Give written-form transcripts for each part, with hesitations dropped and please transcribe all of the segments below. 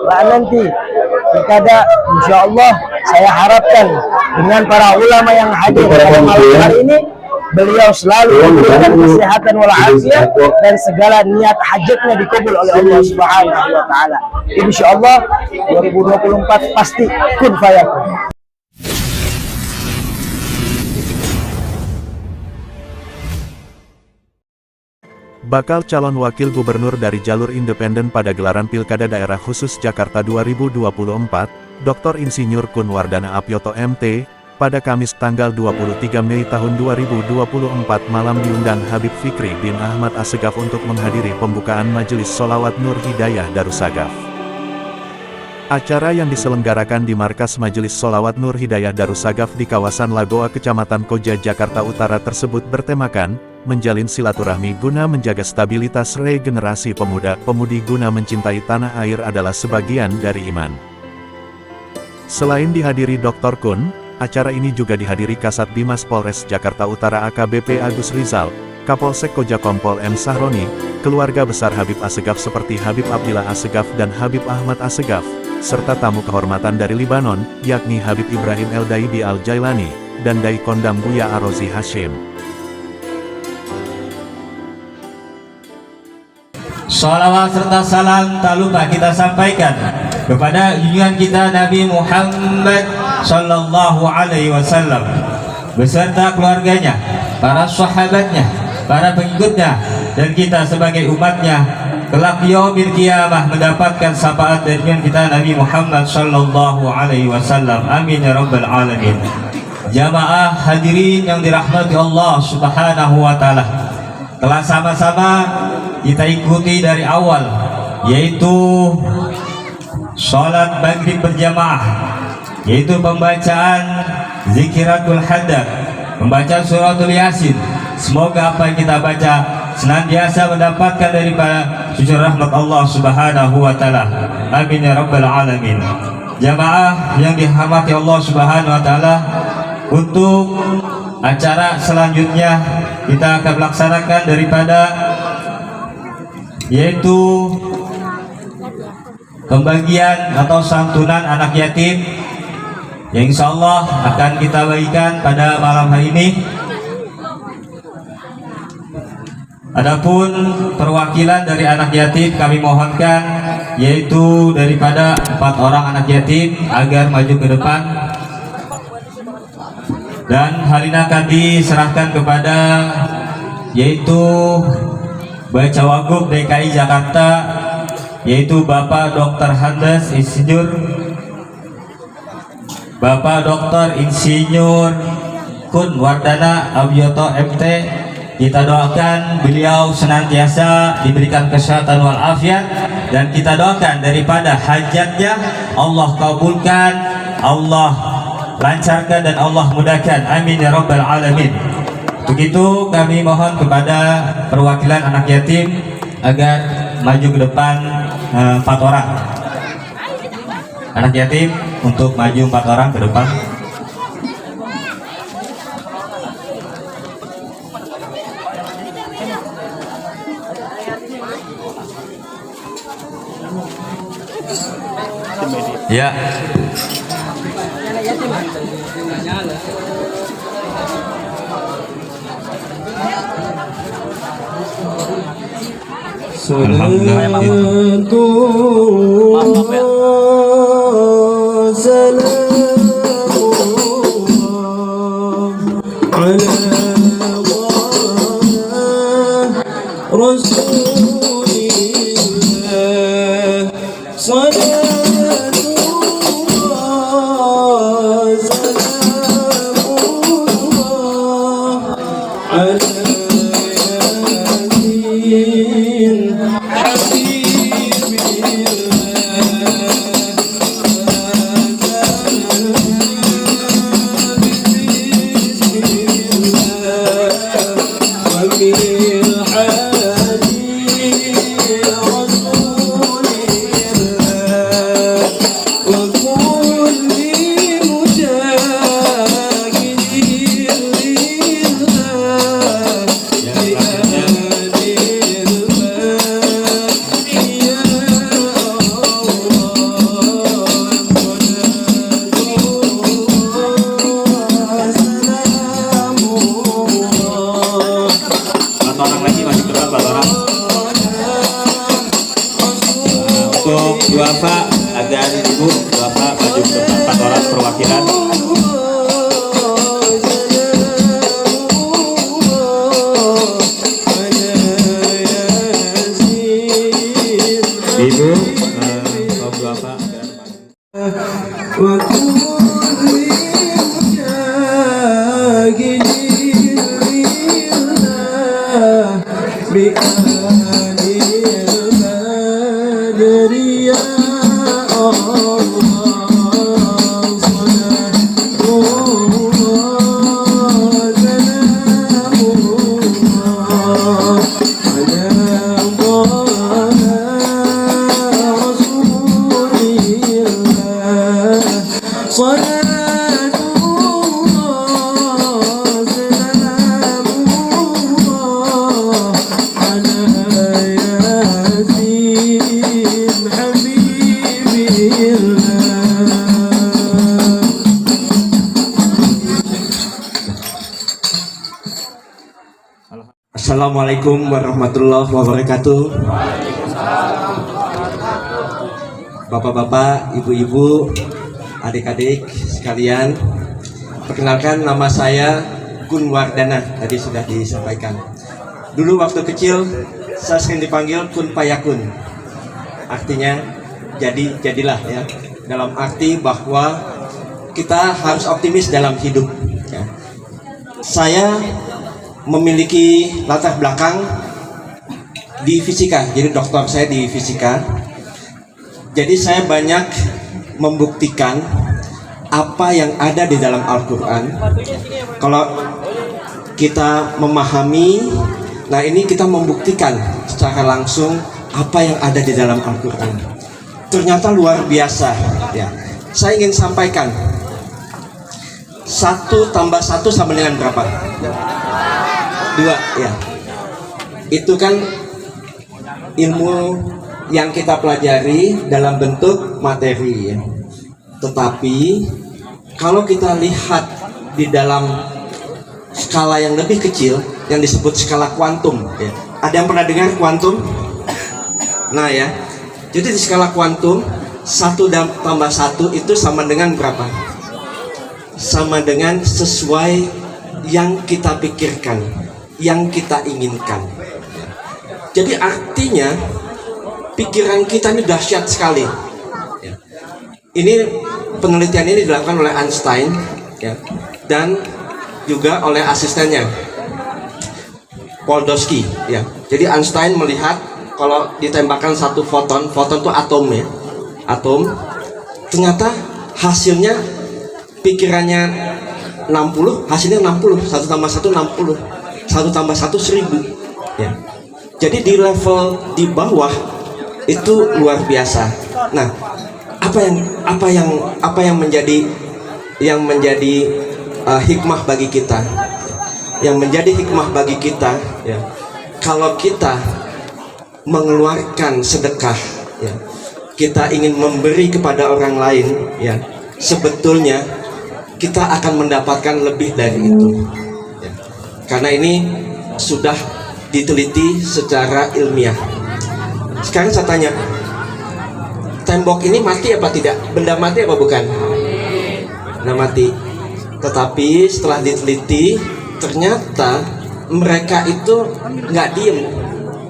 Nah, nanti pilkada insya Allah saya harapkan dengan para ulama yang hadir pada malam hari ini, beliau selalu memberikan kesehatan walafiat dan segala niat hajatnya dikabul oleh Allah Subhanahu wa taala. Insyaallah 2024 pasti kun fayakun. Bakal calon wakil gubernur dari jalur independen pada gelaran Pilkada Daerah Khusus Jakarta 2024, Dr. Insinyur Kun Wardana Apyoto MT, pada Kamis tanggal 23 Mei tahun 2024 malam diundang Habib Fikri bin Ahmad Assegaf untuk menghadiri pembukaan Majelis Sholawat Nur Hidayah Darussagaf. Acara yang diselenggarakan di Markas Majelis Sholawat Nur Hidayah Darussagaf di kawasan Lagoa Kecamatan Koja Jakarta Utara tersebut bertemakan menjalin silaturahmi guna menjaga stabilitas regenerasi pemuda-pemudi guna mencintai tanah air adalah sebagian dari iman. Selain dihadiri Dr. Kun, acara ini juga dihadiri Kasat Bimas Polres Jakarta Utara AKBP Agus Rizal, Kapolsek Koja Kompol M. Sahroni, keluarga besar Habib Assegaf seperti Habib Abdillah Assegaf dan Habib Ahmad Assegaf, serta tamu kehormatan dari Libanon, yakni Habib Ibrahim El Daidi Al Jailani, dan Dai Kondam Buya Arozi Hashim. Sholawat serta salam tak lupa kita sampaikan kepada junjungan kita Nabi Muhammad Sallallahu Alaihi Wasallam beserta keluarganya, para sahabatnya, para pengikutnya, dan kita sebagai umatnya kelak yaumil qiyamah mendapatkan syafaat dari junjungan kita Nabi Muhammad Sallallahu Alaihi Wasallam. Amin ya rabbal alamin. Jamaah hadirin yang dirahmati Allah Subhanahu Wa Taala, telah sama-sama kita ikuti dari awal, yaitu sholat maghrib berjamaah, yaitu pembacaan zikiratul hadar, pembacaan suratul yasin. Semoga apa yang kita baca senantiasa mendapatkan daripada cucur rahmat Allah Subhanahu wa taala. Amin ya rabbal alamin. Jamaah yang dirahmati Allah Subhanahu wa taala, untuk acara selanjutnya kita akan melaksanakan daripada yaitu pembagian atau santunan anak yatim yang insya Allah akan kita bagikan pada malam hari ini. Adapun perwakilan dari anak yatim kami mohonkan yaitu daripada 4 orang anak yatim agar maju ke depan, dan hal ini akan diserahkan kepada yaitu Bacawagub DKI Jakarta, yaitu Bapak Dr. Handes Insinyur Bapak Dr. Insinyur Kun Wardana Apyoto MT. Kita doakan beliau senantiasa diberikan kesehatan walafiat, dan kita doakan daripada hajatnya Allah kabulkan, Allah lancarkan, dan Allah mudahkan. Amin ya rabbal alamin. Untuk itu kami mohon kepada perwakilan anak yatim agar maju ke depan 4 orang anak yatim untuk maju 4 orang ke depan. Ya. duafa agar ibu duafa maju ke tempat orang perwakilan. Ibu duafa Assalamualaikum warahmatullahi wabarakatuh. Bapak-bapak, ibu-ibu, adik-adik sekalian, perkenalkan nama saya Kun Wardana, tadi sudah disampaikan. Dulu waktu kecil saya sering dipanggil Kun Payakun. Artinya jadilah ya. Dalam arti bahwa kita harus optimis dalam hidup ya. Saya memiliki latar belakang di fisika, jadi doktor saya di fisika. Jadi saya banyak membuktikan apa yang ada di dalam Al-Quran. Kalau kita memahami, nah ini kita membuktikan secara langsung apa yang ada di dalam Al-Quran. Ternyata luar biasa ya. Saya ingin sampaikan 1 tambah 1 sama dengan berapa? 2 ya. Itu kan ilmu yang kita pelajari dalam bentuk materi ya. Tetapi kalau kita lihat di dalam skala yang lebih kecil yang disebut skala kuantum ya. Ada yang pernah dengar kuantum? Nah ya. Jadi di skala kuantum 1 tambah 1 itu sama dengan berapa? Sama dengan sesuai yang kita pikirkan, yang kita inginkan. Jadi artinya pikiran kita ini dahsyat sekali. Ini penelitian ini dilakukan oleh Einstein ya, dan juga oleh asistennya Podolsky ya. Jadi Einstein melihat kalau ditembakkan satu foton itu atom ya, atom, ternyata hasilnya pikirannya 60, hasilnya 60, 1 tambah 1 60, 1 tambah 1 1000 ya. Jadi di level di bawah itu luar biasa. Nah, apa yang menjadi hikmah bagi kita, yang menjadi hikmah bagi kita ya, kalau kita mengeluarkan sedekah ya, kita ingin memberi kepada orang lain ya, sebetulnya kita akan mendapatkan lebih dari itu ya. Karena ini sudah diteliti secara ilmiah. Sekarang saya tanya, tembok ini mati apa tidak? Benda mati apa bukan? Benda mati. Tetapi setelah diteliti, ternyata mereka itu nggak diem,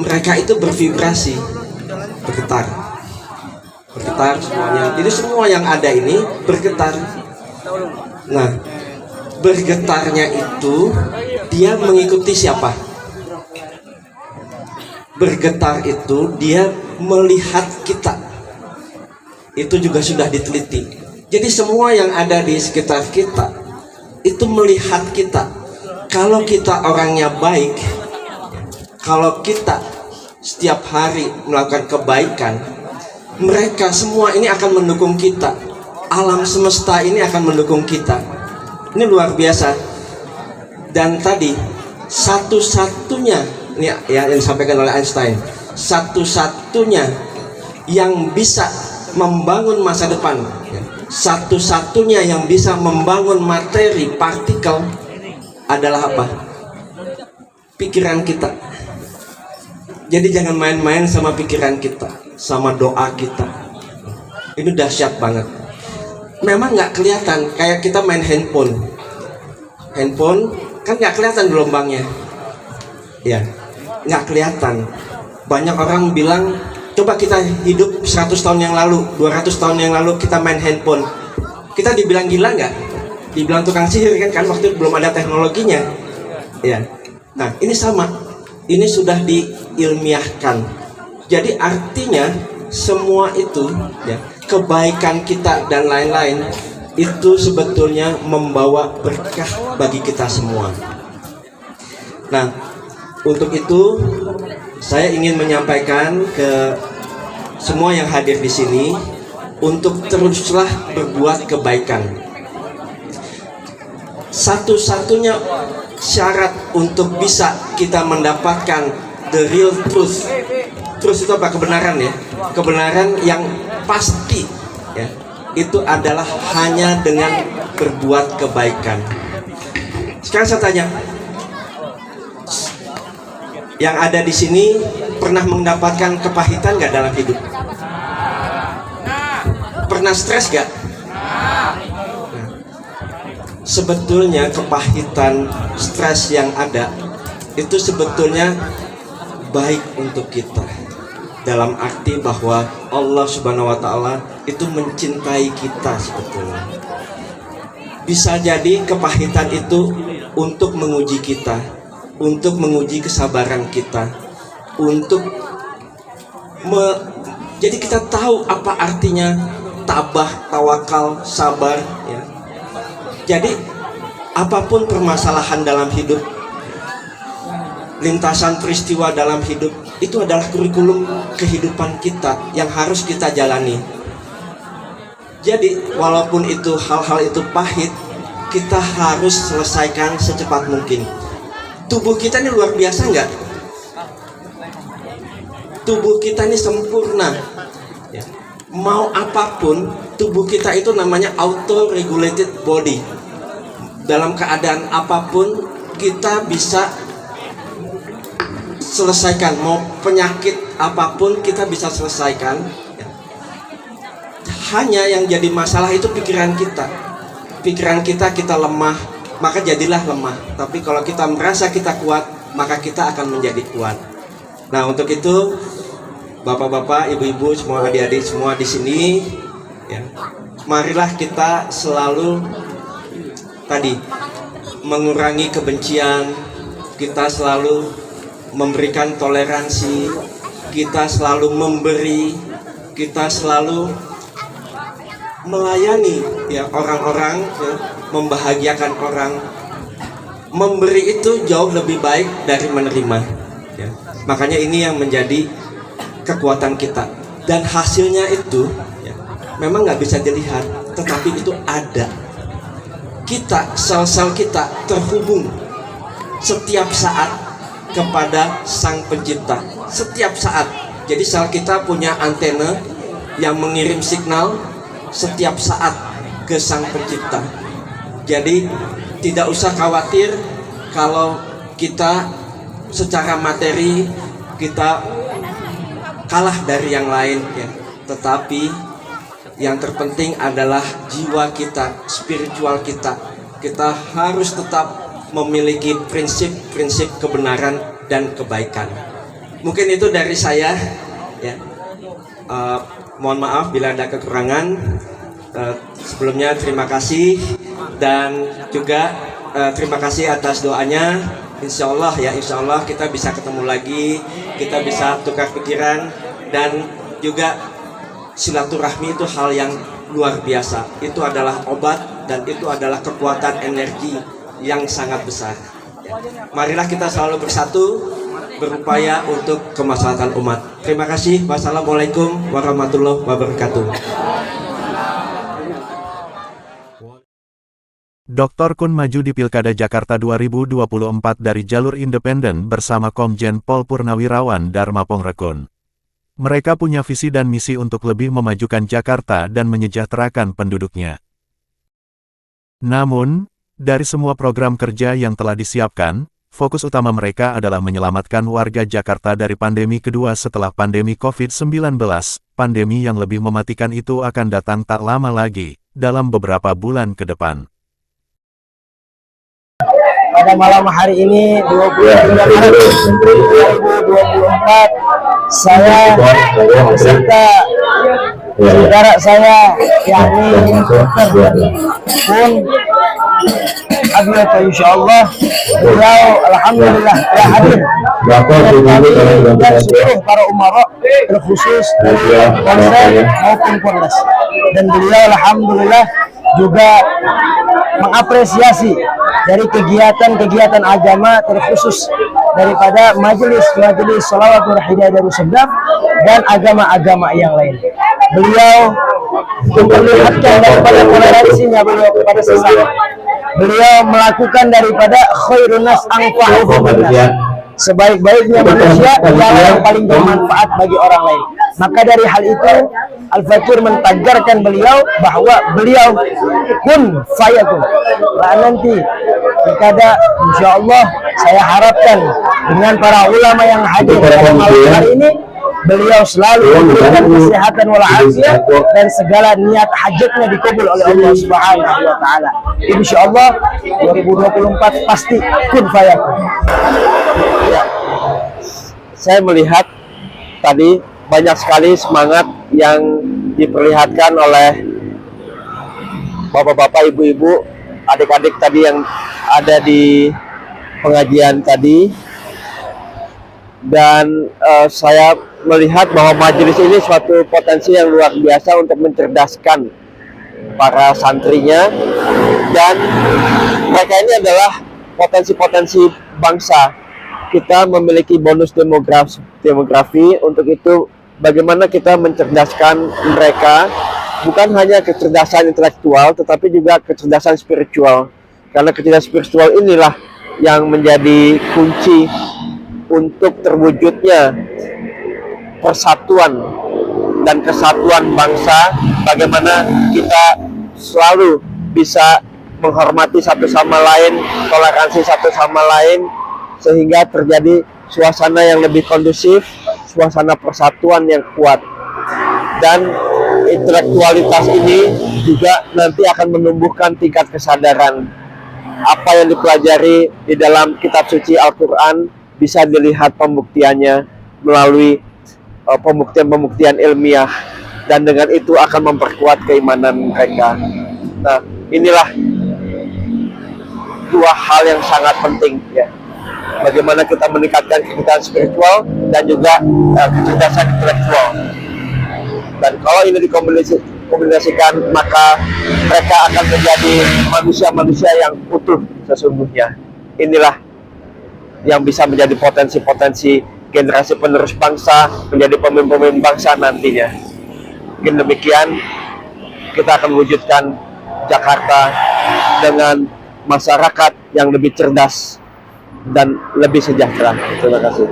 mereka itu bervibrasi, bergetar semuanya. Jadi semua yang ada ini bergetar. Nah, bergetarnya itu dia mengikuti siapa? Bergetar itu dia melihat kita. Itu juga sudah diteliti. Jadi semua yang ada di sekitar kita itu melihat kita. Kalau kita orangnya baik, kalau kita setiap hari melakukan kebaikan, mereka semua ini akan mendukung kita. Alam semesta ini akan mendukung kita. Ini luar biasa. Dan tadi satu-satunya ini yang disampaikan oleh Einstein, satu-satunya yang bisa membangun masa depan, satu-satunya yang bisa membangun materi partikel adalah apa? Pikiran kita. Jadi jangan main-main sama pikiran kita, sama doa kita. Ini dahsyat banget. Memang nggak kelihatan, kayak kita main handphone. Handphone kan nggak kelihatan gelombangnya, ya, nggak kelihatan. Banyak orang bilang, coba kita hidup 100 tahun yang lalu, 200 tahun yang lalu kita main handphone. Kita dibilang gila nggak? Dibilang tukang sihir kan waktu itu belum ada teknologinya. Ya. Nah, ini sama. Ini sudah diilmiahkan. Jadi artinya semua itu, ya, kebaikan kita dan lain-lain itu sebetulnya membawa berkah bagi kita semua. Nah, untuk itu saya ingin menyampaikan ke semua yang hadir di sini untuk teruslah berbuat kebaikan. Satu-satunya syarat untuk bisa kita mendapatkan the real truth. Truth itu apa? Kebenaran, ya. Kebenaran yang pasti, ya. Itu adalah hanya dengan berbuat kebaikan. Sekarang saya tanya, yang ada di sini pernah mendapatkan kepahitan nggak dalam hidup? Pernah stres nggak? Sebetulnya kepahitan, stres yang ada itu sebetulnya baik untuk kita, dalam arti bahwa Allah Subhanahu wa Ta'ala itu mencintai kita sebetulnya. Bisa jadi kepahitan itu untuk menguji kita, untuk menguji kesabaran kita, untuk jadi kita tahu apa artinya tabah, tawakal, sabar, ya. Jadi apapun permasalahan dalam hidup, lintasan peristiwa dalam hidup, itu adalah kurikulum kehidupan kita yang harus kita jalani. Jadi walaupun itu hal-hal itu pahit, kita harus selesaikan secepat mungkin. Tubuh kita ini luar biasa nggak? Tubuh kita ini sempurna, ya. Mau apapun, tubuh kita itu namanya auto-regulated body. Dalam keadaan apapun kita bisa selesaikan. Mau penyakit apapun kita bisa selesaikan. Hanya yang jadi masalah itu pikiran kita. Pikiran kita lemah, maka jadilah lemah. Tapi kalau kita merasa kita kuat, maka kita akan menjadi kuat. Nah, untuk itu bapak-bapak, ibu-ibu, semua adik-adik semua di sini, ya, marilah kita selalu tadi mengurangi kebencian, kita selalu memberikan toleransi, kita selalu memberi, kita selalu melayani, ya, orang-orang, ya, membahagiakan orang. Memberi itu jauh lebih baik dari menerima, ya. Makanya ini yang menjadi kekuatan kita, dan hasilnya itu, ya, memang nggak bisa dilihat, tetapi itu ada. Kita, sel-sel kita terhubung setiap saat kepada Sang Pencipta, setiap saat. Jadi sel kita punya antena yang mengirim signal setiap saat ke Sang Pencipta. Jadi tidak usah khawatir kalau kita secara materi kita kalah dari yang lain, ya. Tetapi yang terpenting adalah jiwa kita, spiritual kita. Kita harus tetap memiliki prinsip-prinsip kebenaran dan kebaikan. Mungkin itu dari saya, ya. Mohon maaf bila ada kekurangan. Sebelumnya terima kasih, dan juga terima kasih atas doanya. Insya Allah, ya, insya Allah kita bisa ketemu lagi, kita bisa tukar pikiran, dan juga silaturahmi itu hal yang luar biasa. Itu adalah obat, dan itu adalah kekuatan energi yang sangat besar. Marilah kita selalu bersatu, berupaya untuk kemaslahatan umat. Terima kasih. Wassalamualaikum warahmatullahi wabarakatuh. Dr. Kun maju di Pilkada Jakarta 2024 dari jalur independen bersama Komjen Pol Purnawirawan Dharma Pongrekun. Mereka punya visi dan misi untuk lebih memajukan Jakarta dan menyejahterakan penduduknya. Namun, dari semua program kerja yang telah disiapkan, fokus utama mereka adalah menyelamatkan warga Jakarta dari pandemi kedua setelah pandemi COVID-19. Pandemi yang lebih mematikan itu akan datang tak lama lagi, dalam beberapa bulan ke depan. Pada malam hari ini 23 Maret 2024, saya beserta saudara saya yakni Dr. Kun Abioto, insyaallah beliau alhamdulillah telah hadir dan seluruh para umara terkhusus dari Polsek maupun Polres, dan beliau alhamdulillah juga mengapresiasi dari kegiatan-kegiatan agama terkhusus daripada majelis-majelis Shalawatul Hidayah Darussalam dan agama-agama yang lain. Beliau memperlihatkan daripada toleransinya beliau kepada sesama. Beliau melakukan daripada khairun nas anfa'uhum linnas. Sebaik-baiknya manusia adalah yang paling bermanfaat bagi orang lain. Maka dari hal itu Al-Fakir mentagarkan beliau bahwa beliau kun fayakun. Nanti pilkada insyaallah saya harapkan dengan para ulama yang hadir pada malam hari ini, beliau selalu diberikan kesehatan walafiat dan segala niat hajatnya dikabul oleh Allah Subhanahu wa taala. Insyaallah 2024 pasti kun fayakun. Saya melihat tadi banyak sekali semangat yang diperlihatkan oleh bapak-bapak, ibu-ibu, adik-adik tadi yang ada di pengajian tadi, dan saya melihat bahwa majelis ini suatu potensi yang luar biasa untuk mencerdaskan para santrinya, dan mereka ini adalah potensi-potensi bangsa. Kita memiliki bonus demografi, untuk itu bagaimana kita mencerdaskan mereka, bukan hanya kecerdasan intelektual tetapi juga kecerdasan spiritual, karena kecerdasan spiritual inilah yang menjadi kunci untuk terwujudnya persatuan dan kesatuan bangsa. Bagaimana kita selalu bisa menghormati satu sama lain, toleransi satu sama lain, sehingga terjadi suasana yang lebih kondusif, suasana persatuan yang kuat. Dan intelektualitas ini juga nanti akan menumbuhkan tingkat kesadaran. Apa yang dipelajari di dalam kitab suci Al-Quran bisa dilihat pembuktiannya melalui pembuktian-pembuktian ilmiah, dan dengan itu akan memperkuat keimanan mereka. Nah, inilah dua hal yang sangat penting, ya. Bagaimana kita meningkatkan kecerdasan spiritual dan juga kecerdasan intelektual. Dan kalau ini dikombinasikan, maka mereka akan menjadi manusia-manusia yang utuh sesungguhnya. Inilah yang bisa menjadi potensi-potensi generasi penerus bangsa, menjadi pemimpin bangsa nantinya. Mungkin demikian, kita akan wujudkan Jakarta dengan masyarakat yang lebih cerdas dan lebih sejahtera. Terima kasih.